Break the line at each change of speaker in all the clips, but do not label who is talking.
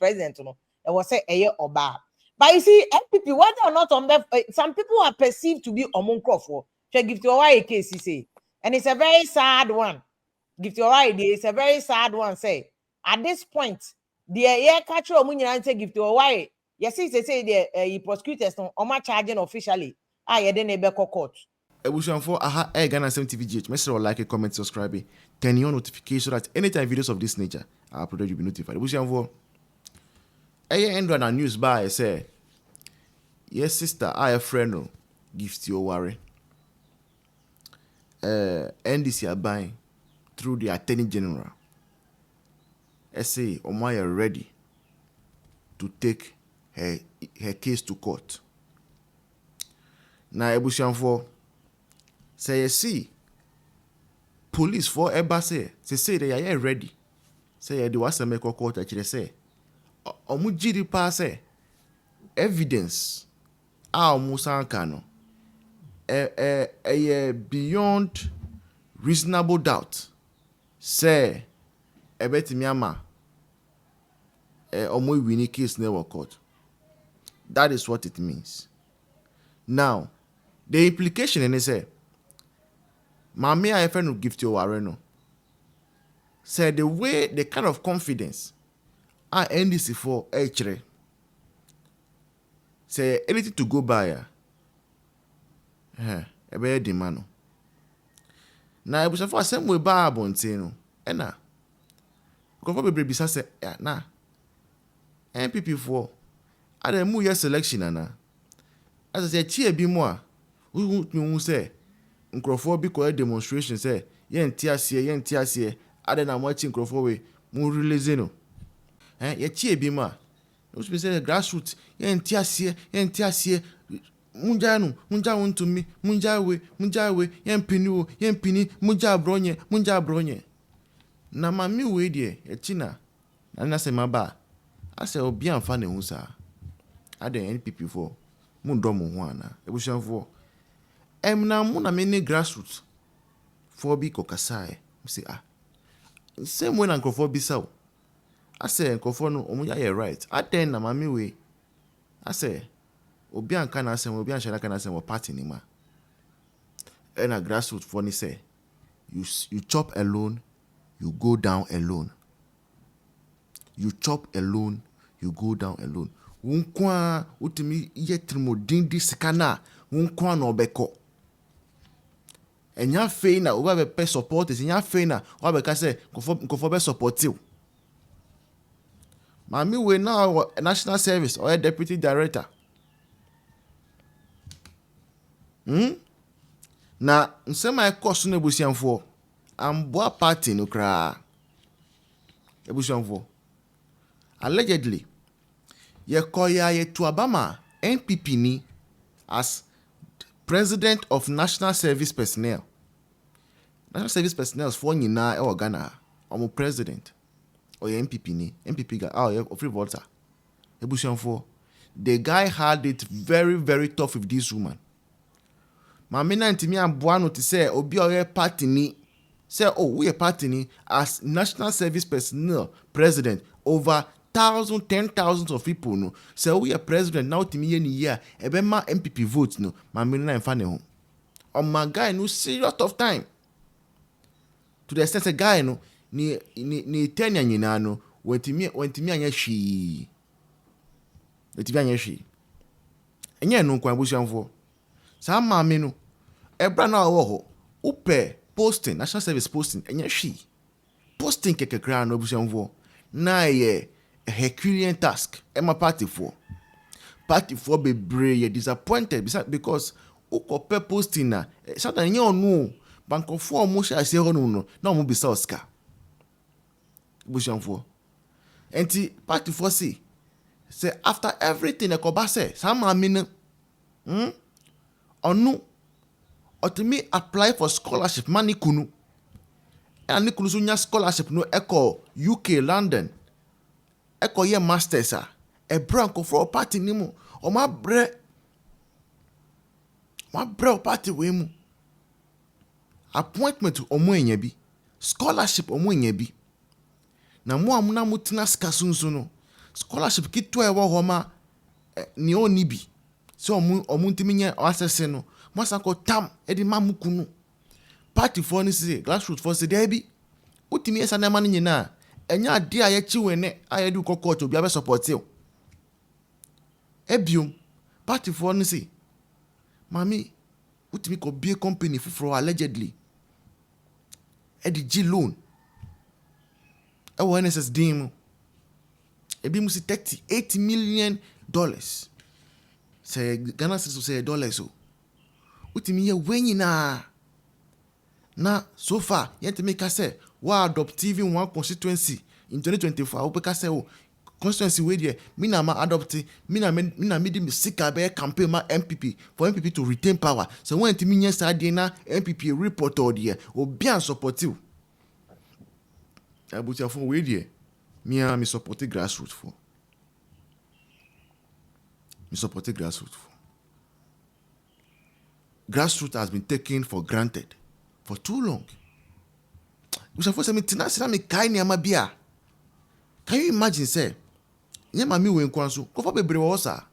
president no it was say eye oba. But you see NPP whether or not on some people are perceived to be omonkrofo. Gifty Oware case say, and it's a very sad one. Gifty Oware it's a very sad one. Say at this point, the AYɛka kyerɛ ɔmo nyinaa say Gifty Oware. Yes, say the prosecutors no ɔmo charging officially. Yɛde ne bɛkɔ court.
Ebusuanfo aha Ghana 7 TVGH. Make sure you like, comment, subscribe, turn on notification so that anytime videos of this nature are uploaded, you'll be notified. Ebusuanfo end on a news by say yes sister friend no Gifty Oware NDC are buying through the Attorney General. Say Omaya ready to take her case to court. Now Ebusuanfo say you see police for eba say they are ready. Say they was make court actually say omu jiri pa say evidence omu sanka no beyond reasonable doubt say ebetimi ama omu wini case never court. That is what it means. Now the implication in it say Mami I friend of Gifty Oware no said the kind of confidence I NDC for H3 say anything to go by ebe demand. Na ebusa for same way ba abonte no na because for be bisa say na NPP for ada mu year selection ana as I say tie bi mu a who say nkrofo bi ko demonstration say yenti asie ada na mo achi nkrofo we mu release no ye tie bi ma no say grassroots yenti asie munja wontumi munja we yempini munja bronye na mami we die ye china na se maba ase obi amfa ne hu sa ada NPP for mu ndo mo ho ana ebusuanfo na mu na me grassroots for bi kokasai say same when nkrofo bi saw I say nkrofo no omu ya right aten na mami we I say obi anka na asem obi anhya na asem party ni ma na grassroots for ni say you chop alone you go down alone. You chop alone you go down alone. Unkwa utimi yetrimo sikana unkwa no beko. Enya fe na oba be support is enya fe na oba be say nkofo be support you. Mami we now national service or deputy director. Na nsema ekoso na ebusianfo amboa party no kra. Ebusianfo allegedly yekoya yetuabama NPP ni as president of national service personnel. National service personnel for nyina e Ghana omo president or NPP ni NPP guy free voter. Ebusianfo the guy had it very very tough with this woman. Mami na ntimi amboa no to say obi oye party ni say we a party ni as national service personnel president over 10,000 of people no say we a president now timi ye ni year ebe ma MPP vote no mami na mfa ne ho. My guy no serious tough time to the extent say guy no ni tenya nyina no wentimi anya hwi. Enye no kwa busuanfo sa mami no ebra na wo ho upe posting national service posting enye hwi posting kekekra no busuanfo na ye Herculean task my party for be brave disappointed because ukope posting na satan nye onu banko for mo sha se ho no na mo bisa Oscar busuanfo enti party for say after everything ekoba say some amina onu otimi apply for scholarship mani kunu and ni kunu so nya scholarship no eko UK London eko ye masters e branco for party ni mu o ma bre party we mu appointment omo enya scholarship omo enya na mu amuna mutina skasunsu no scholarship kitwa ewo homa ni oni bi so omu ntimi nye access no masako tam edi mamukunu party for ni say grassroots for say there bi utimi esa na ma nyina enya ade a ye chiwene aye du kokot obi abe support you ebium party for ni say mami utimi ko bie company fufuro allegedly edi G loan ewo NSS dim ebi musi $38 million say Ghana citizens say dollars so utimi ye wenyina na so far yet make us say wa adopt even one constituency in 2024 we can say oh constituency wey there me na ma adopt me na me di sika be campaign ma NPP for NPP to retain power so when timi nya sade na NPP report or there obi an support you abutia for wey there me support grassroots for grassroots has been taken for granted for too long. We suppose say me tina me kai ni amabia. Can you imagine say nye mami we nkwanso ko for bebre wo sa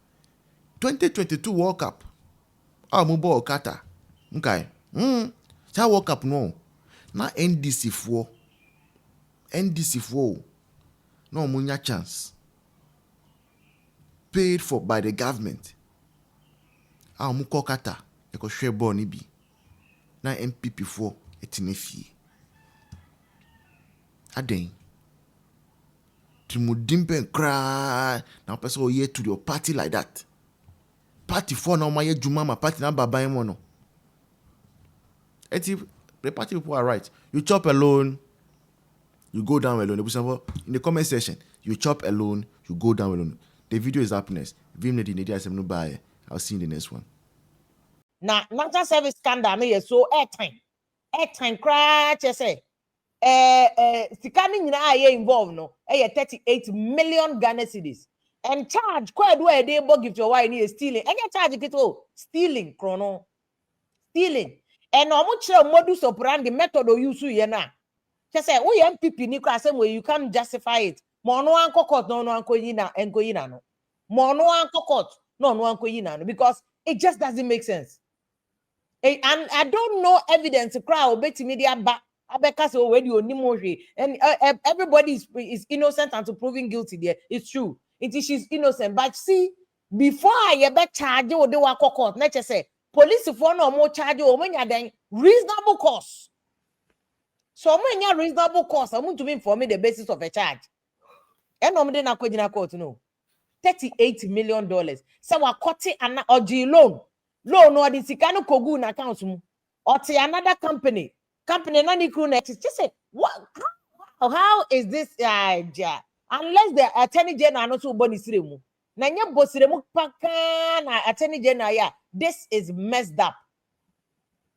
2022 World Cup mo ball kata nkai cha World Cup no na NDC fo no munya chance paid for by the government mo ko kata e ko hwe ball ni bi na NPP fo etinefie aden Timudimpe cry now person oh to your party like that party for now my juma my party na baba emo no the party people are right. You chop alone, you go down alone. In the comment section, you chop alone, you go down alone. The video is happiness. I'll see you in the next one.
Now, national service scandal me so airtime crash say scanning na aye involved no 38 million Ghana cedis and charge quite where they give your wine is stealing and charge it stealing chrono stealing and almost modus operandi method or use you na just say we MPP ni kwa same way you can't justify it mono anko court no anko yina enko yina no mono anko court no anko yina no because it just doesn't make sense. And I don't know evidence crowd bet media back abeka say already onimoje and everybody is innocent until proven guilty there. It's true. It is she's innocent. But see, before I be charge or they work court, let's just say police for no more charge or when you're then reasonable cause. So when you're reasonable cause, I want to inform me the basis of a charge. And no na kwejina court no. $38 million. So we cut an OG loan or the sikano kogu na account mu or to another company na ni crew next just say what how is this unless the attorney general not so body siremu na nya bosiremu paka na attorney general ya this is messed up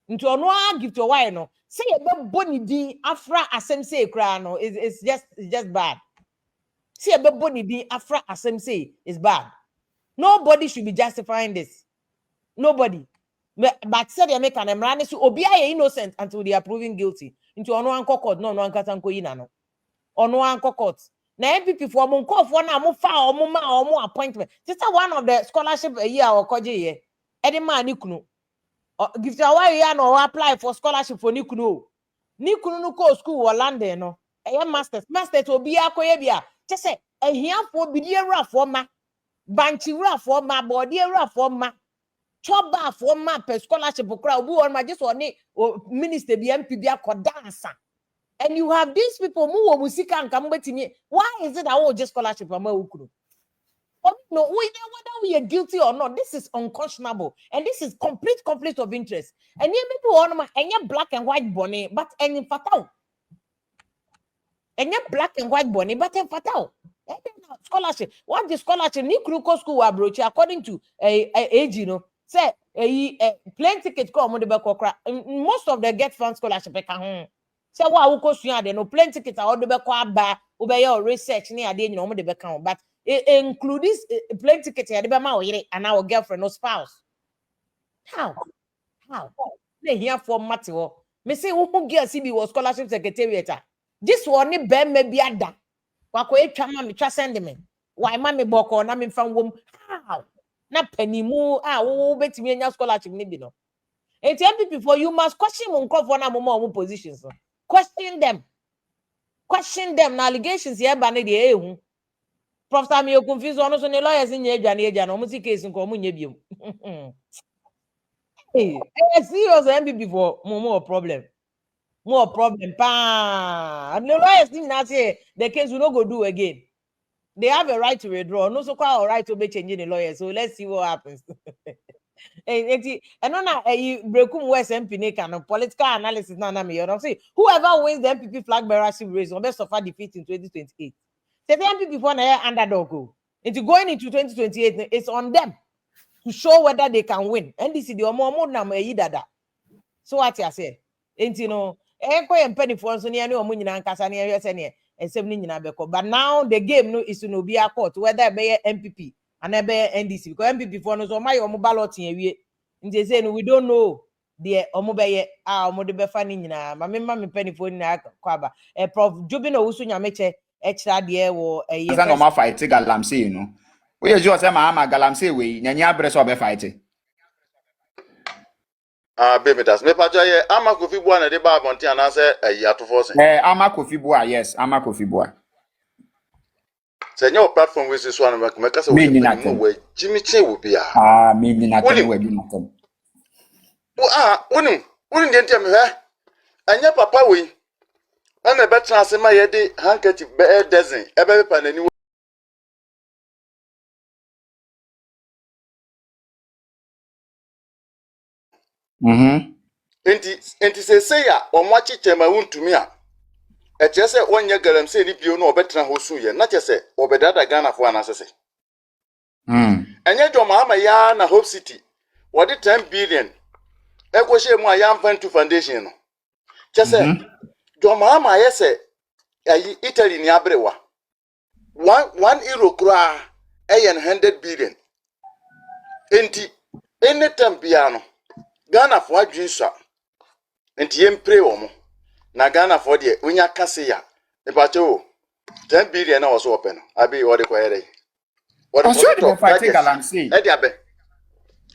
into ono give to why no say e be boni din afra asem say kra no it's just bad say e be boni din afra asem say is bad. Nobody should be justifying this. Nobody. But said they make an emrani so obi are innocent until they are proven guilty. Into ono anko court no ankata nko yina no. Ono anko court. Na MPP for mo nko for na mo fa omo appointment. Sister one of the scholarship a year or koje ye. Edi man ni kunu. GIFTY AWARE ya no apply for scholarship for ni kunu. Ni kunu no ko school or London no. Eye masters obi akoye bia. Just say ehiafo bi die ra for ma. Banchi ra for ma body ra for ma. Choba for ma per scholarship crowd who on my just one minister be MPP dance. And you have these people who musika and come with me. Why is it that just scholarship for ma ukuru? No, whether we are guilty or not, this is unconscionable and this is complete conflict of interest. And you people on my and you black and white bonnet, but any fatal. And you black and white bonnet, but in fatal. Scholarship. What the scholarship? Ni kruko school abroach according to age, you know. Say plane ticket come on the back most of the get fund scholarship say what who cost you no plane ticket all the back ba obey your research near the no the back but include this plane ticket here the ma and our girlfriend or spouse. How they here for Mateo me say who girl CB was scholarship secretariat this one ni ben maybe ada wako etwa ma me twa send me Why mami boko na me fan wom. How? Na penimu wo betimi anya scholarship ni bi no. Enti MPP for you must question mon crop for na mo positions. Question them. Question them na allegations here ba ne de ehu. Professor me confuse ono so ne lawyers nya adwane no mo si case nko mo nya biom. Hey, serious MPP for more problem. More problem pa. And the lawyers think na say the case will not go do again. They have a right to withdraw. No so quite all right to be changing the lawyer. So let's see what happens. And no you brekum West MP kind political analysis na me. You know say whoever wins the MPP flag bearership race will best suffer defeat in 2028. Say the MPP for na underdog go. Into going into 2028, it's on them to show whether they can win. And this is the omo na me dada. So what you say? And you know, penny for so near no nyina nkasa na ehwe se ne ensem ni nyina beko. But now the game no is to no be a court whether be MPP and be NDC because MPP for no so my omo ballot ewie. Nti say no we don't know the omo be omo de be fa ni nyina. Ma me penny for ni kwaba. Prof Jubino Usu nyameche extra de wo
Asa no ma fight galamsey no. We you say ma galamsey we nyanya abre so be fight.
Baby das me paja ye ama kofi bua na de ba abonti anase atofo sen.
Ama kofi bua yes, ama kofi bua.
Se nyo platform we so anu me ka se we we Jimmy Che wo bia.
Me ni na ten we bi na ten.
Uni de ntem he. Anya papa we. Ana betra ase ma ye de handkerchief be dozen e be pa nani. Enti se ya omo chiche ma wuntumi a e che se wonye galamsey ni bio no obetra ho su ye na che se obedada Ghana fo anasese enye joma ama ya na Hope City wodi 10 billion e ko she mu aya mfantu foundation no che se joma ama ye se ayi Italy ni abrewa 1 euro kura e yen 100 billion enti anytime bia no Ghana fo adwinsa enti yempre wo mo na Ghana for de unya kase ya e ba cho 10 billion na wo so open abi wo de ko here wo de
ko fight galamsey
e de abe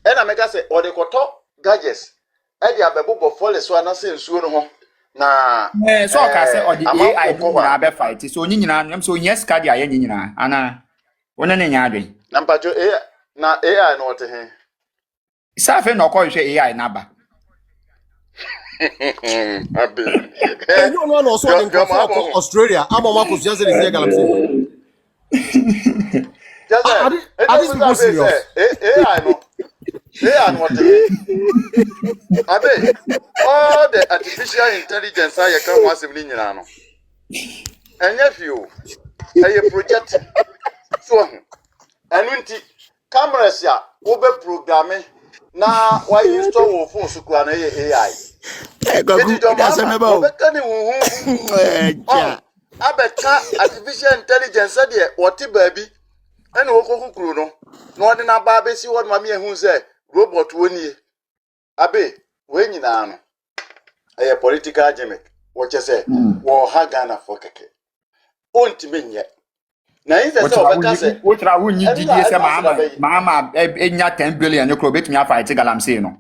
e na mega say wo de ko to gadgets e de abe bobo fole so na se nsuo no ho na
so ka say o de AI do na be fight so onyi nyina am so onye ska de aye nyina ana wona ne nya adwen
na mpa cho na AI no te he
safe no ko hwe AI na ba
abi
you no no so in Australia I'm on Marcus just say galamsey
just
are these people serious
AI no what abe all the artificial intelligence AYɛka mo asem ni nyina no enye fio eye project so anu nti cameras ya wo be programme na why install wo phone so kura na AI
that's a meba
obekani wo abeka artificial intelligence de woti baabi ene wo kokukuru no na odi na ba be si wo ma me ehun se robot woni abe we nyina no eye political gimmick wo che se wo ha Ghana for keke onti menye na yin se obeka se
wo tra wo nyi didi se mama enya 10 billion ne kro betumi afight galamsey no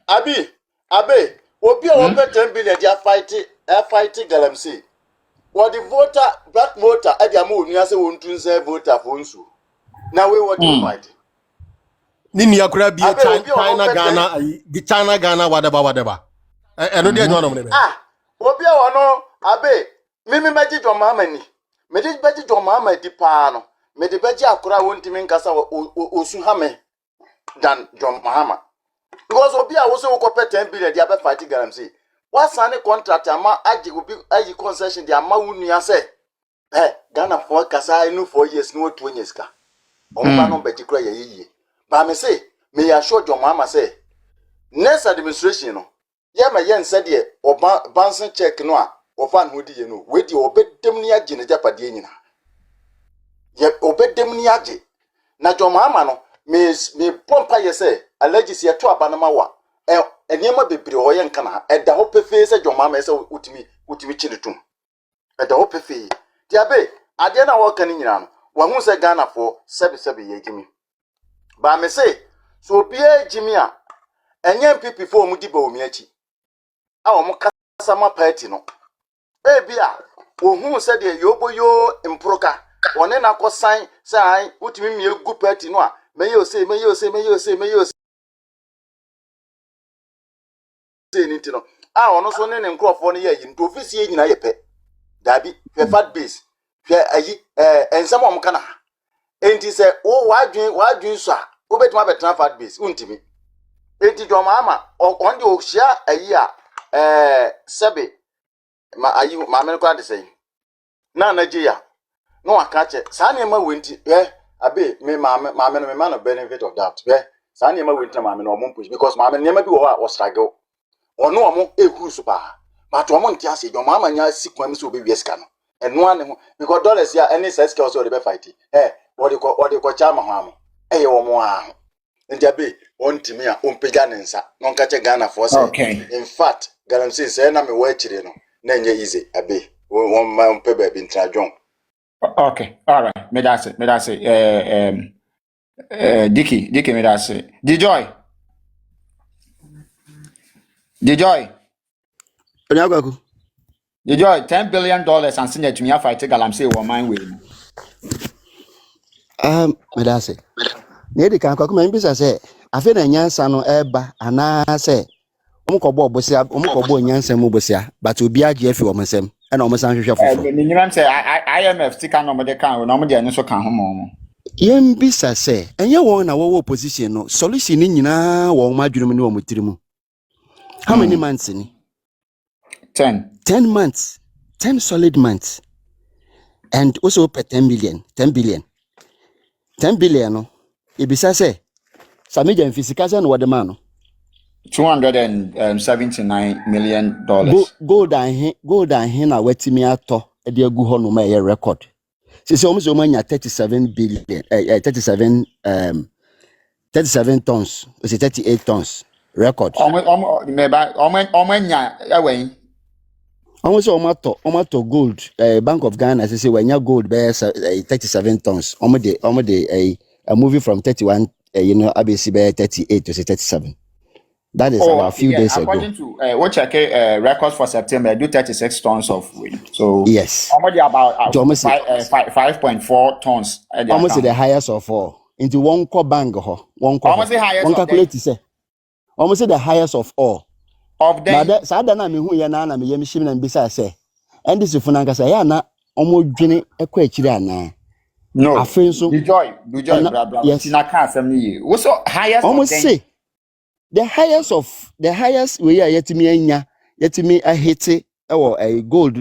abe obi o pe 10 billion dia fight galamsey what the voter black voter e dia ma onua se won tunse voter for nsu na we what you fight
nini akura bi China Ghana whatever eno dia nwa no me
obi o no abe mimi meji jo mama ni meji beji jo mama di pa no me de beji akura wontimi nkasa osu ha me dan John Mahama because obi a wo se wo ko pay 10 billion dia be fight galamsey what sign contract ama aji concession dia ama wunua se Ghana for kasa enu 4 years no 2 years ka omba no beti kura ye ba me say me ya show John Mahama say next administration no ye ma yen se de oba bouncing check no a ofan ho di ye no we di obedem ni age ne japade nyina ye obedem ni age na John Mahama no me pompa ye say allergies ye to abanama wa eniema bebre ho ye nka na eda ho pefe se John Mahama se utimi chinitum eda ho pefe ti abe ade na wo kan nyina no wahu se Ghana for sebi ye Jimmy. Ba me say so bia Jimmy a enye NPP for mu di ba omi achi. A omo kasa ma party no. Bia ohu se de yoboyo improka. One na ko sign say utimi mi egu party no a me yo say nti no. A ono so ne nkrofo no ye yi nto ofisi ye nyina ye pe. Dabi fe fat base. Fe ayi ensam om kana. Enti se wo wadwin so a wo betuma betra fat base untimi. Enti do mama on de ohia ayi a sebe ma ayi ma me ko de sei. Na Nigeria no akache sa na ma wenti abe me ma no me no benefit of that. Sa na ma wenti ma me no mo push because ma me ne ma bi wo a wo struggle. Ono omo ehuru so ba. But omo nti ase do mama nya sikwam so be wieska no. Eno ane ho because dollars ya any size scale so dey be fight. What they call chama ho am. Wo mo a ho. Nti abe ontimi a ompega ne nsa. No nka che Ghana for say.
Okay.
In fact, Galamsey say na me wa chire no. Na nya easy abe. Won ma ompe ba bi ntra dwon.
Okay. All right. Me that's it. Dicky, me that's it.
Onyagwaku.
Joy, $10 billion and send it to me if I take Galamsey or mine with me.
Medase. Nedi kan kwa kuma mbisa se afi na nyansa no eba ana se omukọbọ obosia omukọbọ nyansa mu bosia but obi age afi wo mensem e na omosan hwehwe foforo.
Ni nyam say IMF sika no mo de kan no mo de enso kan ho mo.
Yem bisa se enye won na wo opposition no solution ni nyina wo madwurum ni wo mutirimu. How many months ni? 10 months. 10 solid months. And also per 10 billion. 10 billion no. Ibisa se Samija fisika se no wode ma no.
$279 million.
Gold and hen na wetimi ato e de agu ho no ma ye record. Se omo so manya 37 billion 37 tons, or 38 tons record.
Omo nya ewen.
Omo to gold Bank of Ghana say when gold be 37 tons. Omo de a movie from 31 ABC be 38 to 37. That is about a few days ago.
According to what check records for September, do 36 tons of weight. So
yes,
almost about 5.4 tons.
Almost the highest of all. Into one core bang ho.
Almost the highest.
One calculate say. Almost the highest of all.
Of them.
Now that na me hu ye na me yem shim na mbisa say. And this funa nka say ya na omo dwene ekwa akire ana.
No.
Afen so.
Do joy, blah.
Yes.
Tina can asem ni. What's highest?
Almost say. The highest we are yetimi anya yetimi ahete ewo a gold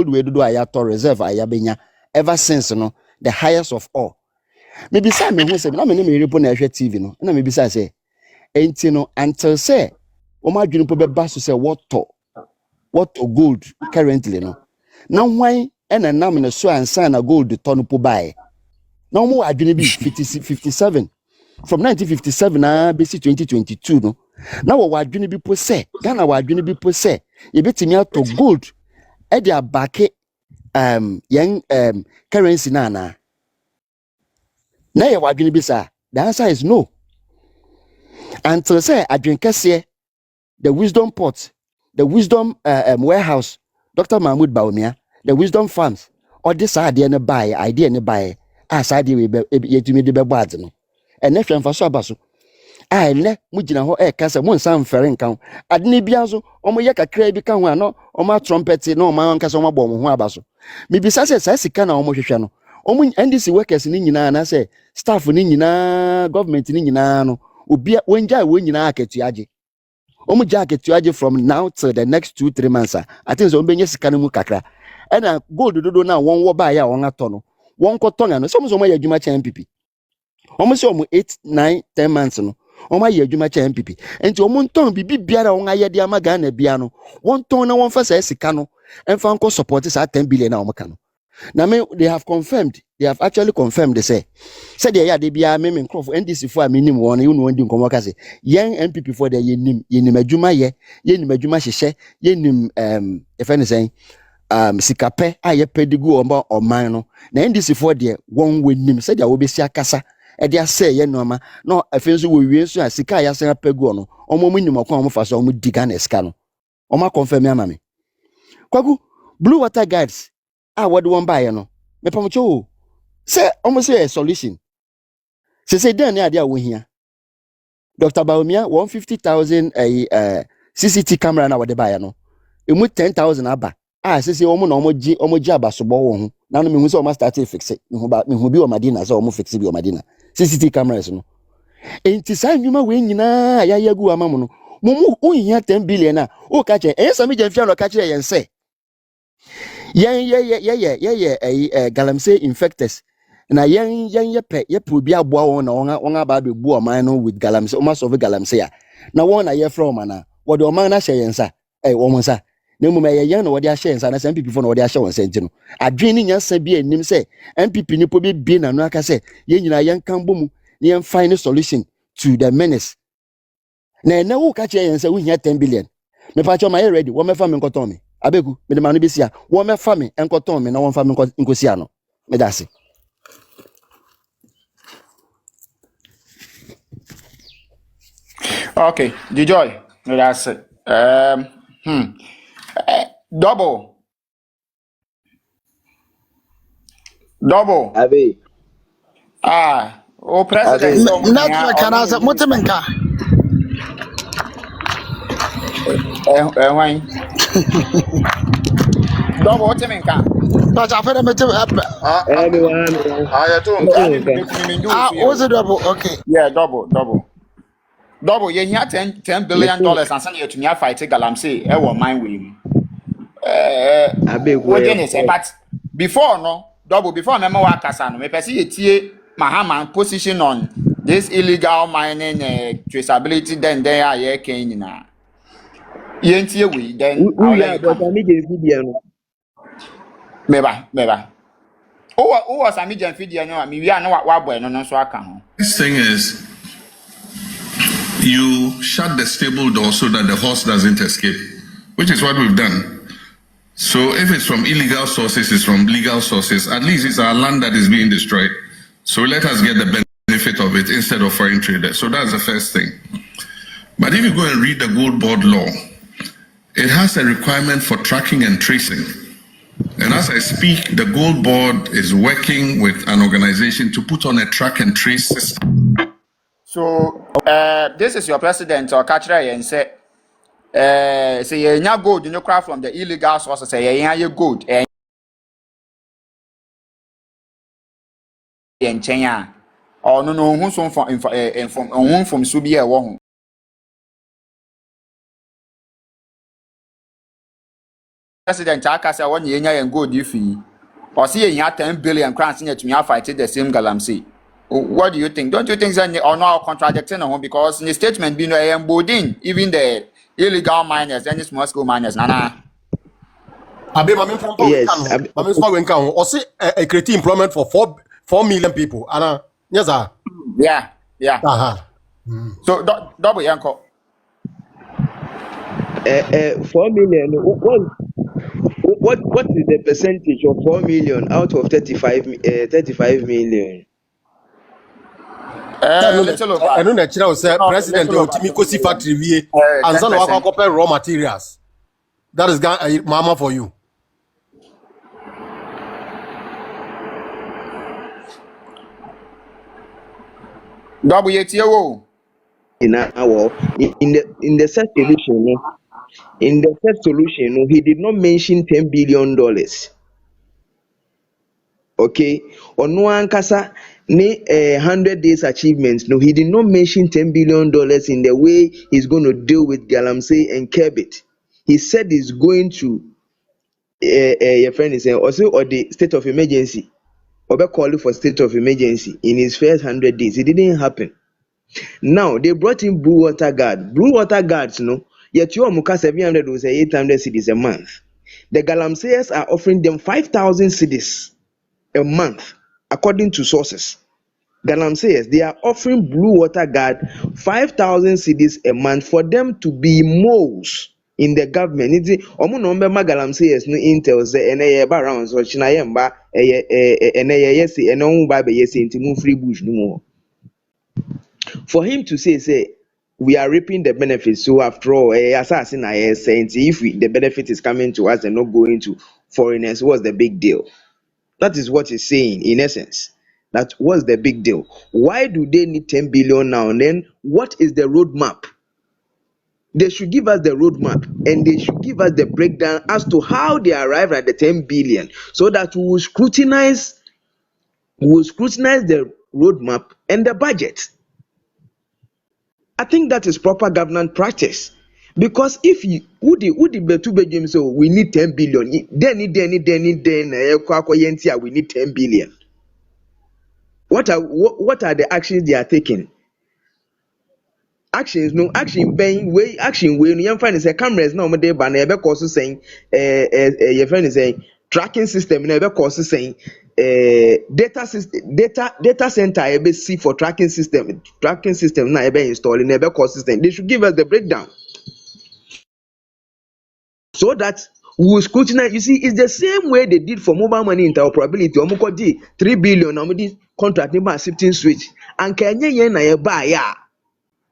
we do ayato reserve ayabenya ever since no the highest of all. Maybe say me hu say na me report na ehwe TV no na maybe say enti no until say o ma dwene po be ba so say what gold currently no na hwan na nam na so ansa na gold ton po bae na mo adwene bi 57 from 1957 BC 2022 no na wo adwene bi po se Ghana wo adwene bi po se ye betimi ato gold e dia back yen currency na ye wo adwene bi sa. The answer is no. Until say adwene kese the wisdom pot, the wisdom warehouse, Dr. Mahmoud Bawumia, the wisdom farms or this idea ne buy as idea we yetumi de be bad no. And if you so abaso ne mugina ho kasa mo nsan fere nkan adne bia so omo ye kakra bi kan ho ano omo trumpet no omo nkasa omo bom ho abaso me bisa se sa sika na omo hwehwe no omo NDC workers ni nyina na se staff ni nyina government ni nyina no obi wonja we nyina aketuaje omo ja aketuaje from now till the next 2-3 months. I think so omo benye sika no mu kakra na gold dodo na won wo ba ya won ato no won koton no so mo ya adwuma cha NPP. Almost 8, 9, 10 months no. Oma ye adwuma cha NPP. Enti omo nton bibi biara won ayede ama Ghana bia no. Won ton na won fa sa sika no. Emfa nko support sa 10 billion na omo ka no. Na me they have actually confirmed they say they ya de bia me nkrof NDC for aminim won you know ndi nkomo ka say yen NPP for the yenim adwuma ye yenim adwuma hyehye yenim if anything sikape a ye pedigu omba oman no na NDC for de won wenim se dia obesi akasa e dia se ye noma no afi nso wo wie nso a sika ya sen apegu no omo munim okon omo fa so omo diga na ska no omo confirm ya mame kwagu blue water guides a wode won ba ye no me pamcho se omo se a solution se dan ne ade a wo hia Dr. Baumia 150,000 CCT camera na wode ba ye no emu 10,000 aba sisi omo na omo ji abasobo wo ho na no mehu se omo start fix it mehu bi o madina se omo fix bi o madina CCTV cameras no enti sa nwuma we nyina ya yagu amamu no mumu unhia 10 billion a o ka che ensa me jamfia no ka che yen se yen galamsey infectors na yen ye pe obi aboa won na won aba be bu oman no with galamsey o ma solve galamsey a na won na ye from na wo de oman na hye yen sa wo sa na mu me yen no wo de ahye yen sa na NPP fo no wo de ahye won sa nti no adwen ni nyansa bi anim se NPP ni po bi na no aka se yen nyina yen kan bomu ni yen find a solution to the menace na wo ka che yen sa wo hia 10 billion me pa cho my ready wo me fa me nkoton me abegu me de ma no bi sia wo me fa me nkoton me na wo fa me nkosia no me da se
Okay, the joy. No, that's it. Double.
Abe.
President. So
Network can answer Motimenka.
Why? Double, what you mean?
But I've heard
Anyone.
I don't.
was it double? Okay.
Yeah, double. Double, you hear $10 billion and send you to me fight Galamsey. I won't mind with him. But before no, double before Memo Wakasano, me perceive it Mahama position on this illegal mining traceability, then they are here came now. Yentie we then
We are but I need a video.
Meba. Oh, was a medium video. No, we are not what boy, no, so I can.
This thing is, you shut the stable door so that the horse doesn't escape, which is what we've done. So if it's from illegal sources, it's from legal sources. At least it's our land that is being destroyed. So let us get the benefit of it instead of foreign traders. So that's the first thing. But if you go and read the Gold Board law, it has a requirement for tracking and tracing. And as I speak, the Gold Board is working with an organization to put on a track and trace system.
So this is your president or catcher and say say you gold, you cry from the illegal sources, say you gold and China. Or no who's from Subia Wong. President Chakasa 1 year and gold you fee. Or see you 10 billion crowns in it to me fighting the same Galamsey. What do you think? Don't you think that are now contradicting because in the statement being embodying even the illegal miners and the small scale miners? Nana.
Yes. Or say a create employment for 4 million people. Anna, yes, sir.
Yeah. So double uncle.
4 million. What is the percentage of 4 million out of 35 million?
I know that you say president of Timikosi factory and son of copper raw materials. That is mama for you.
WTO.
In the set solution, he did not mention $10 billion. Okay, on one kasa ni 100 days achievements. No, he did not mention $10 billion in the way he's going to deal with Galamsey and curb it. He said he's going to your friend is saying also or the state of emergency or calling for state of emergency in his first 100 days. It didn't happen. Now they brought in blue water guards, no, yet your muka 700 was 800 cedis a month. The Galamseyers are offering them 5,000 cedis a month, according to sources. Galamseyers, they are offering blue water guard 5,000 cedis a month for them to be moles in the government. It's omo no mbe magalam say yes no intel say ene ye ba round so china ye mba ene ye yes ene on ba be yes nti mu free bush no more. For him to say we are reaping the benefits, so after all assassin I saying if the benefit is coming to us and not going to foreigners, what's the big deal? That is what he's saying in essence. That was the big deal. Why do they need 10 billion now? And then what is the roadmap? They should give us the roadmap and they should give us the breakdown as to how they arrived at the 10 billion so that we will scrutinize the roadmap and the budget. I think that is proper governance practice. Because if you would the two bedrooms, so we need 10 billion, then we need 10 billion. What are the actions they are taking? Actions no action being way action way no young find say cameras now they ban ebe course saying your friend is saying tracking system na ebe course saying data center ebe see for tracking system na ebe installing ebe course system. They should give us the breakdown so that we will scrutinize. You see, it's the same way they did for mobile money interoperability. Omukodi 3 billion omudi contract number accepting switch and kenye yen na eba ya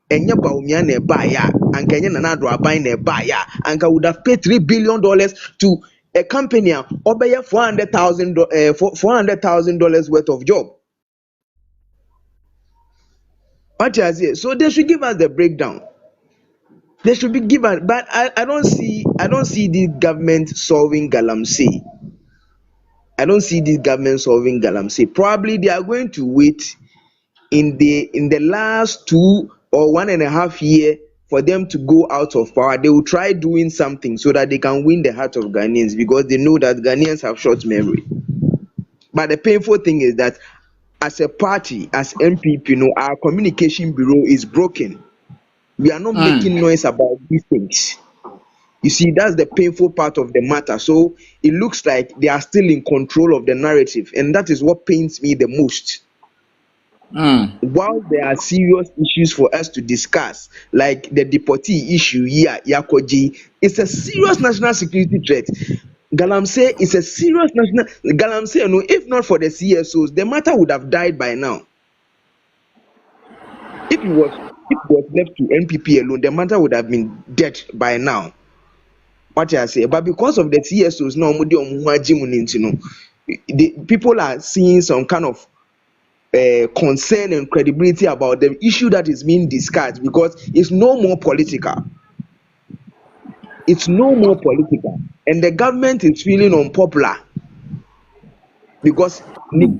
enye baumia na eba ya and kenye na nado abai na eba ya and would have paid $3 billion to a company obeye $400,000 worth of job. What is it? So they should give us the breakdown. They should be given, but I don't see the government solving galamsey. I don't see this government solving galamsey. Probably they are going to wait in the last 2 or 1.5 years for them to go out of power. They will try doing something so that they can win the heart of Ghanaians because they know that Ghanaians have short memory. But the painful thing is that as a party, as NPP, our communication bureau is broken. We are not making noise about these things. You see, that's the painful part of the matter. So it looks like they are still in control of the narrative, and that is what pains me the most. While there are serious issues for us to discuss, like the deportee issue here, Yakoji, it's a serious national security threat. Galamsey is a serious national. Galamsey, if not for the CSOs, the matter would have died by now. If it was left to NPP alone, the matter would have been dead by now. What I say, but because of the CSOs now, the people are seeing some kind of concern and credibility about the issue that is being discussed because it's no more political. It's no more political, and the government is feeling unpopular because the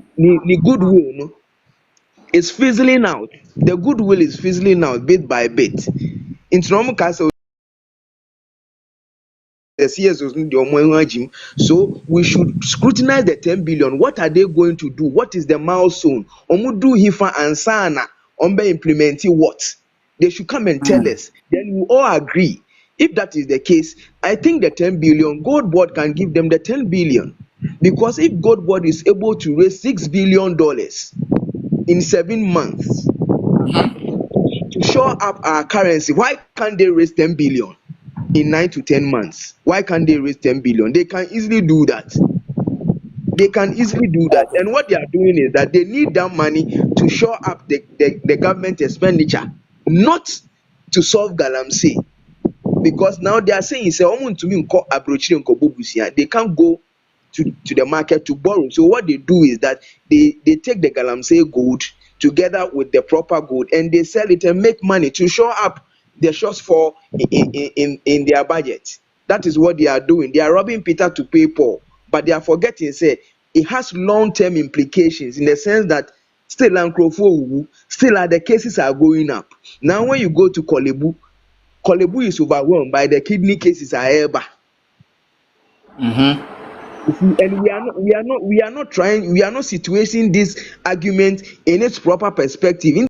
goodwill is fizzling out. The goodwill is fizzling out bit by bit. In normal castle, the CSOs need your money, so we should scrutinize the 10 billion. What are they going to do? What is the milestone? Omudu hifa and sana ombe implementing what? They should come and tell us. Then we all agree. If that is the case, I think the 10 billion Gold Board can give them the 10 billion because if Gold Board is able to raise $6 billion in 7 months to shore up our currency, why can't they raise 10 billion? In 9 to 10 months? Why can't they raise 10 billion? They can easily do that. They can easily do that. And what they are doing is that they need that money to shore up the government expenditure, not to solve galamsey. Because now they are saying, they can't go to the market to borrow. So what they do is that they take the galamsey gold together with the proper gold and they sell it and make money to shore up the shortfall in their budget. That is what they are doing. They are robbing Peter to pay Paul, but they are forgetting say it has long-term implications in the sense that still the cases are going up. Now when you go to Kolebu is overwhelmed by the kidney cases are ever. And we are not situating this argument in its proper perspective.